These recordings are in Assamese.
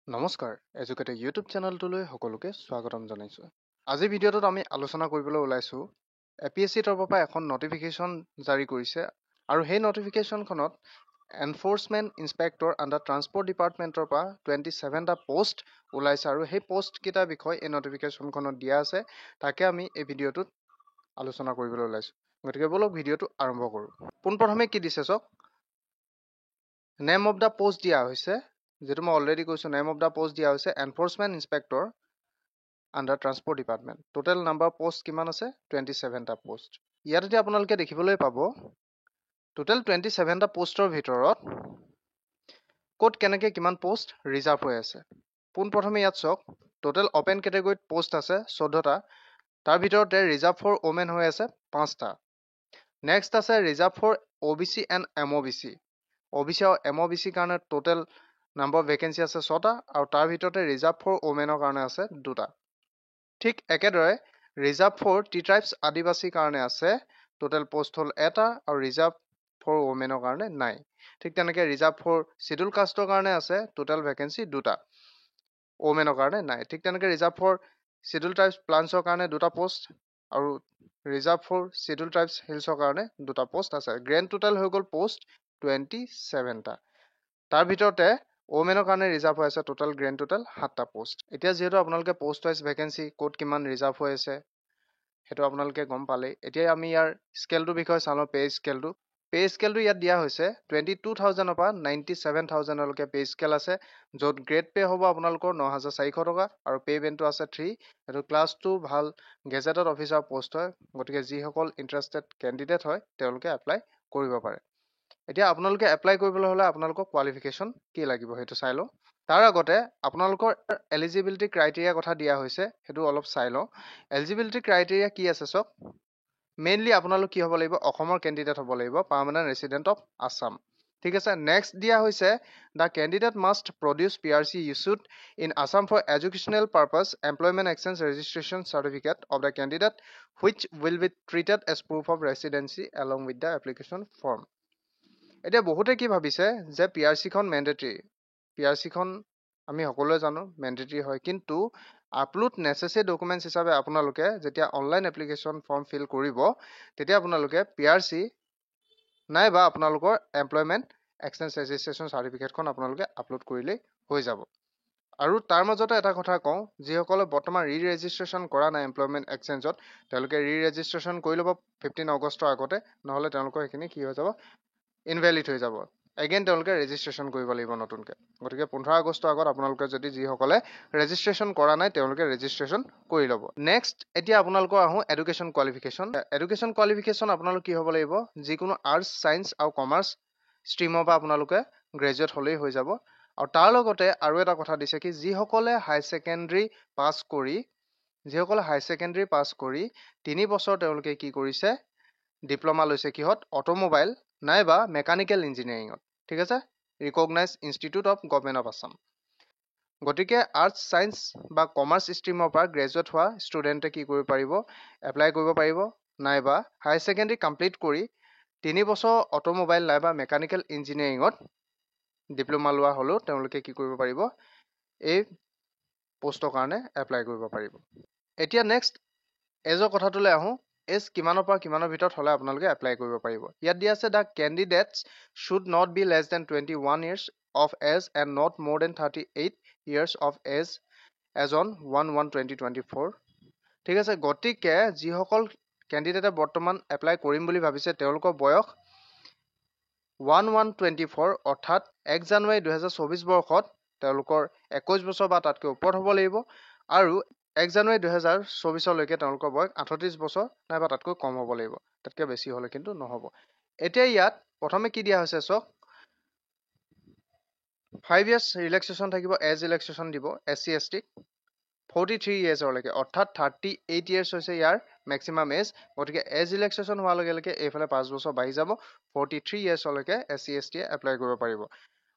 নমস্কাৰ এডুকেটেড ইউটিউব চেনেলটোলৈ সকলোকে স্বাগতম জনাইছোঁ। আজিৰ ভিডিঅ'টোত আমি আলোচনা কৰিবলৈ ওলাইছোঁ APSC তৰফৰ পৰা এখন নটিফিকেশ্যন জাৰি কৰিছে আৰু সেই নটিফিকেশ্যনখনত এনফৰ্চমেণ্ট ইনস্পেক্টৰ আণ্ডাৰ ট্ৰান্সপৰ্ট ডিপাৰ্টমেণ্টৰ পৰা 27টা পোষ্ট ওলাইছে আৰু সেই পোষ্টকেইটাৰ বিষয়ে এই নটিফিকেশ্যনখনত দিয়া আছে। তাকে আমি এই ভিডিঅ'টোত আলোচনা কৰিবলৈ ওলাইছোঁ। গতিকে বলক ভিডিঅ'টো আৰম্ভ কৰোঁ। পোনপ্ৰথমে কি দিছে চাওক, নেম অফ দ্য পোষ্ট দিয়া হৈছে, যেটো মই অলৰেডি কৈছোঁ। নেম অফ দ্য পোষ্ট দিয়া হৈছে enforcement inspector under transport department. Total number post কিমান আছে? 27টা পোষ্ট। ইয়াত এতিয়া আপোনালোকে দেখিবলৈ পাব টোটেল 27টা পোষ্টৰ ভিতৰত ক'ত কেনেকৈ কিমান পোষ্ট ৰিজাৰ্ভ হৈ আছে। পোনপ্ৰথমে ইয়াত চাওক, টোটেল অপেন কেটেগৰীত পোষ্ট আছে 14টা, তাৰ ভিতৰতে ৰিজাৰ্ভ ফৰ ওমেন হৈ আছে 5টা। নেক্সট আছে reserve for OBC and MOBC। OBC আৰু MOBC কাৰণে টোটেল নাম্বাৰ অফ ভেকেঞ্চি আছে 6টা আৰু তাৰ ভিতৰতে ৰিজাৰ্ভ ফৰ ওমেনৰ কাৰণে আছে 2টা। ঠিক একেদৰে ৰিজাৰ্ভ ফৰ টি ট্ৰাইবছ আদিবাসীৰ কাৰণে আছে টোটেল পোষ্ট হ'ল 1টা আৰু ৰিজাৰ্ভ ফৰ ওমেনৰ কাৰণে নাই। ঠিক তেনেকৈ ৰিজাৰ্ভ ফৰ চিডুল কাষ্টৰ কাৰণে আছে টোটেল ভেকেঞ্চি 2টা, ওমেনৰ কাৰণে নাই। ঠিক তেনেকৈ ৰিজাৰ্ভ ফৰ চিডুল ট্ৰাইবছ প্লান্টছৰ কাৰণে 2টা পোষ্ট আৰু ৰিজাৰ্ভ ফৰ চিডুল ট্ৰাইবছ হিলছৰ কাৰণে 2টা পোষ্ট আছে। গ্ৰেণ্ড টোটেল হৈ গ'ল পোষ্ট 27টা। তাৰ ভিতৰতে ওমেনৰ কাৰণে ৰিজাৰ্ভ হৈ আছে টোটেল গ্ৰেণ্ড টোটেল 7টা পোষ্ট। এতিয়া যিহেতু আপোনালোকে পোষ্ট ৱাইজ ভেকেঞ্চি ক'ত কিমান ৰিজাৰ্ভ হৈ আছে সেইটো আপোনালোকে গম পালেই। এতিয়া আমি ইয়াৰ স্কেলটোৰ বিষয়ে চাওঁ। পে স্কেলটো ইয়াত দিয়া হৈছে 22,000ৰ পৰা 97,000লৈকে পে স্কেল আছে, য'ত গ্ৰেড পে হ'ব আপোনালোকৰ 9,400 টকা আৰু পে বেণ্ডটো আছে 3। এইটো ক্লাছ 2 ভাল গেজেটেড অফিচাৰ পোষ্ট হয়। গতিকে যিসকল ইণ্টাৰেষ্টেড কেণ্ডিডেট হয় তেওঁলোকে এপ্লাই কৰিব পাৰে। এতিয়া আপোনালোকে এপ্লাই কৰিবলৈ হ'লে আপোনালোকৰ কোৱালিফিকেশ্যন কি লাগিব সেইটো চাই লওঁ। তাৰ আগতে আপোনালোকৰ এলিজিবিলিটি ক্ৰাইটেৰিয়া কথা দিয়া হৈছে, সেইটো অলপ চাই লওঁ। এলিজিবিলিটি ক্ৰাইটেৰিয়া কি আছে চাওক। মেইনলি আপোনালোক কি হ'ব লাগিব? অসমৰ কেণ্ডিডেট হ'ব লাগিব, পাৰ্মানেণ্ট ৰেচিডেণ্ট অফ আছাম। ঠিক আছে। নেক্সট দিয়া হৈছে the candidate must produce PRC issued in Assam for educational purpose employment exchange registration certificate of the candidate which will be treated as proof of residency along with the application form. এতিয়া বহুতে কি ভাবিছে যে PRCখন মেণ্ডেটৰী। PRCখন আমি সকলোৱে জানো মেণ্ডেটৰী হয়, কিন্তু আপলোড নেচেচেৰী ডকুমেণ্টছ হিচাপে আপোনালোকে যেতিয়া অনলাইন এপ্লিকেশ্যন ফৰ্ম ফিল কৰিব তেতিয়া আপোনালোকে PRC নাইবা আপোনালোকৰ এমপ্লয়মেণ্ট এক্সচেঞ্জ ৰেজিষ্ট্ৰেশ্যন চাৰ্টিফিকেটখন আপোনালোকে আপলোড কৰিলেই হৈ যাব। আৰু তাৰ মাজতে এটা কথা কওঁ, যিসকলে বৰ্তমান ৰেজিষ্ট্ৰেশ্যন কৰা নাই এমপ্লয়মেণ্ট এক্সচেঞ্জত তেওঁলোকে ৰেজিষ্ট্ৰেশ্যন কৰি ল'ব 15 আগষ্টৰ আগতে, নহ'লে তেওঁলোকৰ সেইখিনি কি হৈ যাব? ইনভেলিড হৈ যাব। এগেইন তেওঁলোকে ৰেজিষ্ট্ৰেশ্যন কৰিব লাগিব নতুনকৈ। গতিকে 15 আগষ্টৰ আগত আপোনালোকে যদি যিসকলে ৰেজিষ্ট্ৰেশ্যন কৰা নাই তেওঁলোকে ৰেজিষ্ট্ৰেশ্যন কৰি ল'ব। নেক্সট এতিয়া আপোনালোকৰ আহোঁ এডুকেশ্যন কোৱালিফিকেশ্যন। এডুকেশ্যন কোৱালিফিকেশ্যন আপোনালোক কি হ'ব লাগিব? যিকোনো আৰ্টছ, ছায়েন্স আৰু কমাৰ্চ ষ্ট্ৰীমৰ পৰা আপোনালোকে গ্ৰেজুৱেট হ'লেই হৈ যাব। আৰু তাৰ লগতে আৰু এটা কথা দিছে কি, যিসকলে হাই ছেকেণ্ডেৰী পাছ কৰি 3 বছৰ তেওঁলোকে কি কৰিছে? ডিপ্ল'মা লৈছে কিহত? অট'মোবাইল নাইবা মেকানিকেল ইঞ্জিনিয়াৰিঙত। ঠিক আছে। Recognise institute of government of Assam. গতিকে আৰ্টছ, ছায়েন্স বা কমাৰ্চ ষ্ট্ৰীমৰ পৰা গ্ৰেজুৱেট হোৱা ষ্টুডেণ্টে কি কৰিব পাৰিব? এপ্লাই কৰিব পাৰিব। নাইবা হাই ছেকেণ্ডেৰী কমপ্লিট কৰি 3 বছৰ অট'মোবাইল নাইবা মেকানিকেল ইঞ্জিনিয়াৰিঙত ডিপ্ল'মা লোৱা হ'লেও তেওঁলোকে কি কৰিব পাৰিব? এই পোষ্টৰ কাৰণে এপ্লাই কৰিব পাৰিব। এতিয়া নেক্সট এজৰ কথাটোলৈ আহোঁ। এজ কিমানৰ পৰা কিমানৰ ভিতৰত হ'লে আপোনালোকে এপ্লাই কৰিব পাৰিব। ইয়াত দিয়া আছে the candidates should not be less than 21 years of age and not more than 38 years of age as on 1/1/2024। ঠিক আছে। গতিকে যিসকল কেণ্ডিডেটে বৰ্তমান এপ্লাই কৰিম বুলি ভাবিছে তেওঁলোকৰ বয়স 1/1/24 অৰ্থাৎ 1 জানুৱাৰী 2024 বৰ্ষত তেওঁলোকৰ 21 বছৰ বা তাতকৈ ওপৰত হ'ব লাগিব আৰু 1 জানুৱাৰী 2024লৈকে তেওঁলোকৰ বয়স 38 বছৰ নাইবা তাতকৈ কম হ'ব লাগিব। তাতকৈ বেছি হ'লে কিন্তু নহ'ব। এতিয়া ইয়াত প্ৰথমে কি দিয়া হৈছে চাওক, 5 years ৰিলেক্সেশ্যন থাকিব, এজ ৰিলেক্সেশ্যন দিব SC ST 43 yearsলৈকে, অৰ্থাৎ 38 years হৈছে ইয়াৰ মেক্সিমাম এজ। গতিকে এজ ৰিলেক্সেশ্যন হোৱাৰ লগে লগে এইফালে 5 বছৰ বাঢ়ি যাব, 43 yearsলৈকে SC ST এপ্লাই কৰিব পাৰিব।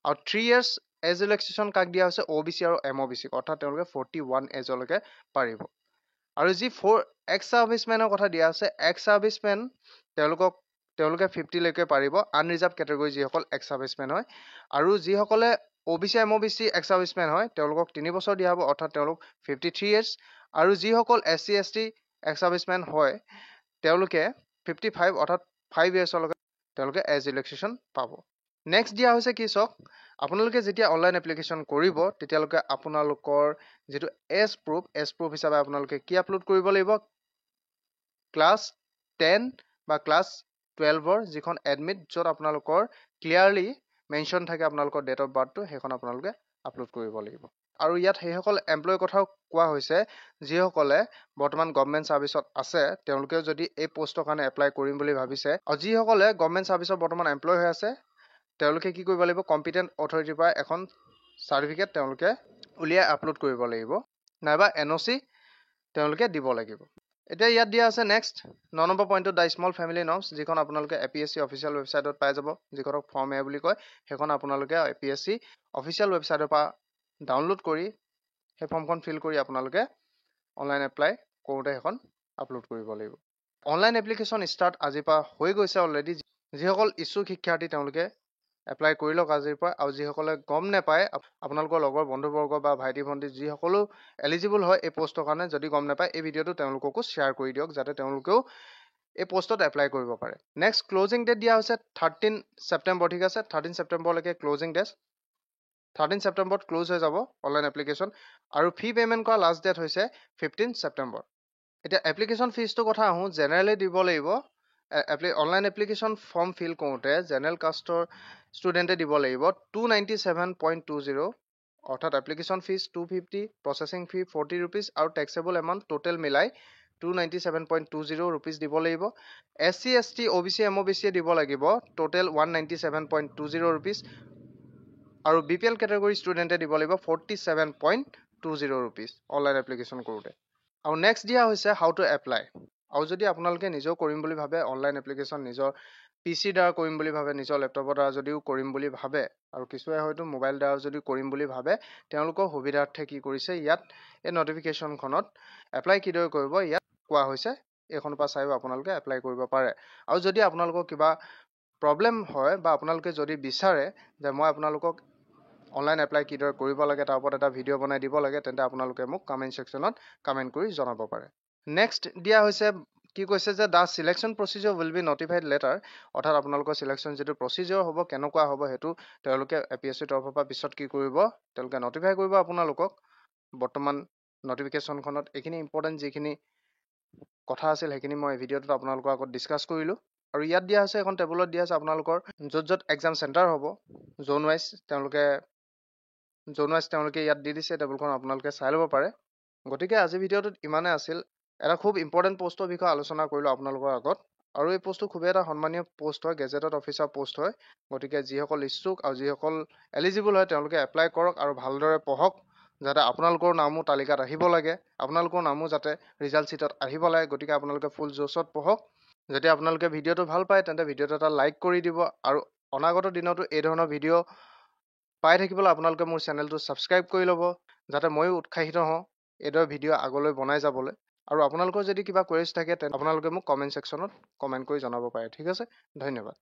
আৰু 3 years এজ ৰিলেক্সেশ্যন কাক দিয়া হৈছে? OBC আৰু MOBC, অৰ্থাৎ তেওঁলোকে 41 এজলৈকে পাৰিব। আৰু যি এক্স ছাৰ্ভিচমেনৰ কথা দিয়া আছে, এক্স ছাৰ্ভিচমেন তেওঁলোকে 50লৈকে পাৰিব, আনৰিজাৰ্ভ কেটেগৰী যিসকল এক্স ছাৰ্ভিচমেন হয়। আৰু যিসকলে OBC MOBC ex servicemen হয় তেওঁলোকক 3 বছৰ দিয়া হ'ব অৰ্থাৎ তেওঁলোক 53 years আৰু যিসকল SC ST ex servicemen হয় তেওঁলোকে 55 অৰ্থাৎ 5 years লৈকে তেওঁলোকে এজ ৰিলেক্সেশ্যন পাব। নেক্সট দিয়া হৈছে কি চাওক আপোনালোকে যেতিয়া অনলাইন এপ্লিকেশ্যন কৰিব তেতিয়ালৈকে আপোনালোকৰ যেটো এজ প্ৰুফ হিচাপে আপোনালোকে কি আপলোড কৰিব লাগিব ক্লাছ 10 বা ক্লাছ 12 যিখন এডমিট য'ত আপোনালোকৰ ক্লিয়াৰলি মেনশন থাকে আপোনালোকৰ ডেট অফ বাৰ্থটো সেইখন আপোনালোকে আপলোড কৰিব লাগিব। আৰু ইয়াত সেইসকল এমপ্লয়ৰ কথাও কোৱা হৈছে যিসকলে বৰ্তমান গভৰ্ণমেণ্ট সাৰ্ভিসত আছে তেওঁলোকেও যদি এই পোষ্টৰ কাৰণে এপ্লাই কৰিম বুলি ভাবিছে আৰু যিসকলে গভৰ্ণমেণ্ট সাৰ্ভিসত বৰ্তমান এমপ্লয় হৈ আছে তেওঁলোকে কি কৰিব লাগিব কম্পিটেন্ট অথৰিটিৰ পৰা এখন সাৰ্টিফিকেট তেওঁলোকে উলিয়াই আপলোড কৰিব লাগিব নাইবা NOC তেওঁলোকে দিব লাগিব। এতিয়া ইয়াত দিয়া আছে নেক্সট 9 নম্বৰ পইণ্টত দা স্মল ফেমিলি নৰ্মছ যিখন আপোনালোকে APSC অফিচিয়েল ৱেবছাইটত পাই যাব যিখনক ফৰ্ম এ বুলি কয় সেইখন আপোনালোকে APSC অফিচিয়েল ৱেবছাইটৰ পৰা ডাউনলোড কৰি সেই ফৰ্মখন ফিল কৰি আপোনালোকে অনলাইন এপ্লাই কৰোঁতে এখন আপলোড কৰিব লাগিব। অনলাইন এপ্লিকেশ্যন ষ্টাৰ্ট আজিৰ পৰা হৈ গৈছে অলৰেডি যিসকল ইচ্ছুক শিক্ষাৰ্থী তেওঁলোকে এপ্লাই কৰি লওক আজিৰ পৰা আৰু যিসকলে গম নাপায় আপোনালোকৰ লগৰ বন্ধুবৰ্গ বা ভাইটি ভণ্টি যিসকলো এলিজিবল হয় এই পোষ্টৰ কাৰণে যদি গম নাপায় এই ভিডিঅ'টো তেওঁলোককো শ্বেয়াৰ কৰি দিয়ক যাতে তেওঁলোকেও এই পোষ্টত এপ্লাই কৰিব পাৰে। নেক্সট ক্লোজিং ডেট দিয়া হৈছে 13 ছেপ্টেম্বৰ ঠিক আছে 13 ছেপ্টেম্বৰলৈকে ক্লোজিং ডেট 13 ছেপ্টেম্বৰত ক্লোজ হৈ যাব অনলাইন এপ্লিকেশ্যন আৰু ফি পেমেন্ট কৰা লাষ্ট ডেট হৈছে 15 ছেপ্টেম্বৰ। এতিয়া এপ্লিকেশ্যন ফিজটোৰ কথা আহোঁ জেনেৰেলি দিব লাগিব অনলাইন এপ্লিকেশ্যন ফৰ্ম ফিল কৰোঁতে জেনেৰেল কাষ্টৰ ষ্টুডেণ্টে দিব লাগিব 297.20 অৰ্থাৎ এপ্লিকেশ্যন ফিজ 250 প্ৰচেছিং ফি 40 rupees আৰু টেক্সেবল এমাউণ্ট টোটেল মিলাই 297.20 rupees দিব লাগিব। SC ST OBC MOBC দিব লাগিব টোটেল 197.20 rupees আৰু BPL কেটেগৰী ষ্টুডেণ্টে দিব লাগিব 47.20 rupees অনলাইন এপ্লিকেশ্যন কৰোঁতে। আৰু নেক্সট দিয়া হৈছে হাউ টু এপ্লাই আৰু যদি আপোনালোকে নিজেও কৰিম বুলি ভাবে অনলাইন এপ্লিকেশ্যন নিজৰ PC দ্বাৰা কৰিম বুলি ভাবে নিজৰ লেপটপৰ দ্বাৰা যদিও কৰিম বুলি ভাবে আৰু কিছুৱে হয়তো মোবাইল দ্বাৰা যদি কৰিম বুলি ভাবে তেওঁলোকৰ সুবিধাৰ্থে কি কৰিছে ইয়াত এই নটিফিকেশ্যনখনত এপ্লাই কিদৰে কৰিব ইয়াত কোৱা হৈছে এইখনৰ পৰা চাইও আপোনালোকে এপ্লাই কৰিব পাৰে। আৰু যদি আপোনালোকৰ কিবা প্ৰব্লেম হয় বা আপোনালোকে যদি বিচাৰে যে মই আপোনালোকক অনলাইন এপ্লাই কিদৰে কৰিব লাগে তাৰ ওপৰত এটা ভিডিঅ' বনাই দিব লাগে তেন্তে আপোনালোকে মোক কমেন্ট সেকশ্যনত কমেন্ট কৰি জনাব পাৰে। নেক্সট দিয়া হৈছে কি কৈছে যে the selection procedure will be notified later অৰ্থাৎ আপোনালোকৰ সিলেকশ্যন যেটো প্ৰচিডিউৰ হ'ব কেনেকুৱা হ'ব হেতু তেওঁলোকে APSC তৰফৰ পৰা পিছত কি কৰিব তেওঁলোকে নটিফাই কৰিব আপোনালোকক। বৰ্তমান নটিফিকেশ্যনখনত এইখিনি ইম্পৰ্টেন্ট যিখিনি কথা আছিল সেইখিনি মই ভিডিঅ'টোত আপোনালোকৰ আগত ডিসকাস কৰিলো আৰু ইয়াত দিয়া আছে এখন টেবুলত দিয়া আছে আপোনালোকৰ য'ত এক্সাম চেণ্টাৰ হ'ব জোন ওয়াইজ তেওঁলোকে ইয়াত দি দিছে টেবুলখন আপোনালোকে চাই ল'ব পাৰে। গতিকে আজি ভিডিঅ'টোত ইমানে আছিল এটা খুব ইম্পৰ্টেন্ট পোষ্টৰ বিষয়ে আলোচনা কৰিলো আপোনালোকৰ আগত আৰু এই পোষ্টটো খুব এটা সন্মানীয় পোষ্ট হয় গেজেটেড অফিচাৰ পোষ্ট হয়। গতিকে যিসকল ইচ্ছুক আৰু যিসকল এলিজিবল হয় তেওঁলোকে এপ্লাই কৰক আৰু ভালদৰে পঢ়ক যাতে আপোনালোকৰ নামো তালিকাত আহিব লাগে আপোনালোকৰ নামো যাতে ৰিজাল্ট চিটত আহিব লাগে। গতিকে আপোনালোকে ফুল জোশত পঢ়ক। যদি আপোনালোকে ভিডিঅ'টো ভাল পায় তেন্তে ভিডিঅ'টো এটা লাইক কৰি দিব আৰু অনাগত দিনতো এই ধৰণৰ ভিডিঅ' পাই থাকিবলৈ আপোনালোকে মোৰ চেনেলটো সাবস্ক্ৰাইব কৰি ল'ব যাতে ময়ো উৎসাহিত হওঁ এইদৰে ভিডিঅ' আগলৈ বনাই যাবলৈ। আৰু আপোনালোকৰ যদি কিবা কোৱেৰিজ থাকে তেন্তে আপোনালোকে মোক কমেন্ট সেকশ্যনত কমেন্ট কৰি জনাব পাৰে। ঠিক আছে ধন্যবাদ।